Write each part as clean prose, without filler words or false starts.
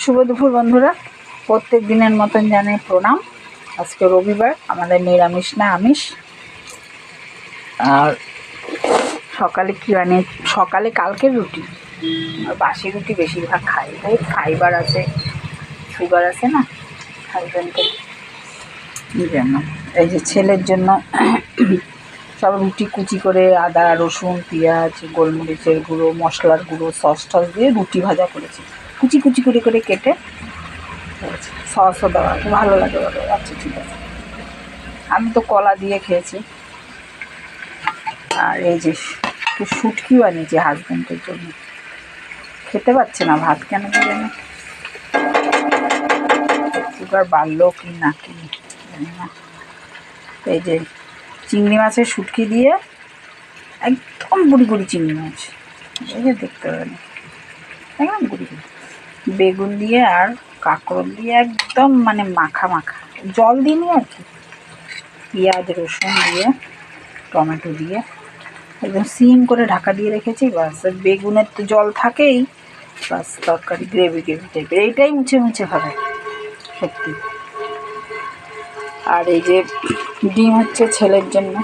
শুভ দুপুর বন্ধুরা, প্রত্যেক দিনের মতন জানাই প্রণাম। আজকে রবিবার, আমাদের নিরামিষ না আমিষ। আর সকালে কী বানিয়ে, সকালে কালকের রুটি আর বাসি রুটি বেশিরভাগ খাই। বহুত ফাইবার আছে, সুগার আছে না হাজব্যান্ডের জন্য। এই যে ছেলের জন্য সব রুটি কুচি করে আদা রসুন পেঁয়াজ গোলমরিচের গুঁড়ো মশলার গুঁড়ো সস টস দিয়ে রুটি ভাজা করেছি, কুচি কুচি করে করে কেটে সসও দেওয়া, ভালো লাগে বলে। আচ্ছা ঠিক আছে, আমি তো কলা দিয়ে খেয়েছি। আর এই যে একটু শুটকি বানিয়েছি হাজব্যান্ডের জন্য, খেতে পাচ্ছে না ভাত, কেন জানি না, সুগার বাড়লো কি না কি জানি না। এই যে চিংড়ি মাছের শুটকি দিয়ে, একদম গুঁড়ি গুঁড়ি চিংড়ি মাছ, এই যে দেখতে পাবেন একদম গুঁড়ি গুঁড়ি, বেগুন দিয়ে আর কাঁকরোল দিয়ে একদম মানে মাখা মাখা, জল দিইনি আর কি, পেঁয়াজ রসুন দিয়ে টমেটো দিয়ে একদম সিম করে ঢাকা দিয়ে রেখেছি। বাস, বেগুনের তো জল থাকেই, বাস তরকারি গ্রেভি গ্রেভি টাইপের, এইটাই মুছে মুছে খাবে সত্যি। আর এই যে ডিম হচ্ছে ছেলের জন্য,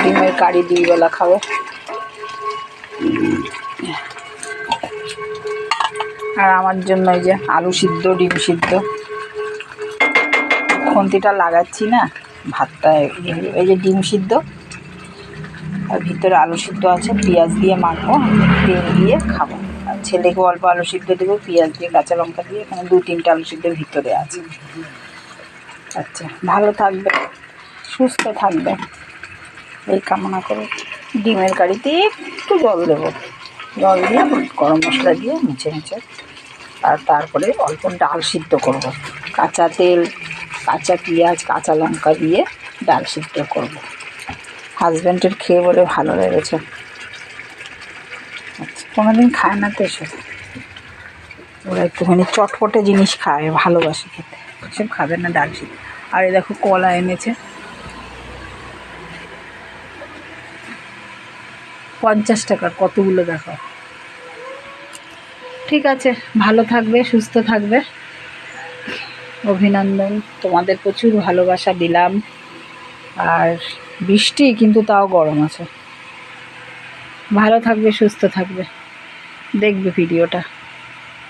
ডিমের কারি 2 বেলা খাবে। আর আমার জন্য এই যে আলু সিদ্ধ ডিম সিদ্ধ, খুন্তিটা লাগাচ্ছি না, ভাতটা এই যে ডিম সিদ্ধ আর ভিতরে আলু সিদ্ধ আছে, পেঁয়াজ দিয়ে মাখবো, তেল দিয়ে খাবো। আর ছেলেকে অল্প আলু সিদ্ধ দেবো, পেঁয়াজ দিয়ে কাঁচা লঙ্কা দিয়ে, এখানে 2-3টে আলু সিদ্ধ ভিতরে আছে। আচ্ছা, ভালো থাকবে, সুস্থ থাকবে এই কামনা করে। ডিমের কারিতে একটু জল দেবো, জল দিয়ে গরম মশলা দিয়ে মুছে মুছে, আর তারপরে অল্প ডাল সিদ্ধ করব, কাঁচা তেল কাঁচা পেঁয়াজ কাঁচা লঙ্কা দিয়ে ডাল সিদ্ধ করব। হাজব্যান্ডের খেয়ে বলে ভালো লেগেছে। আচ্ছা, কোনোদিন খায় না তো এসব, ওরা একটুখানি চটপটে জিনিস খায়, ভালোবাসে খেতে, এসব খাবে না ডাল সিদ্ধ। আর এই দেখো কলা এনেছে 50 টাকার, কতগুলো দেখো। ঠিক আছে, ভালো থাকবে, সুস্থ থাকবে, অভিনন্দন, তোমাদের প্রচুর ভালোবাসা দিলাম। আর বৃষ্টি কিন্তু তাও গরম আছে। ভালো থাকবে, সুস্থ থাকবে, দেখবে ভিডিওটা।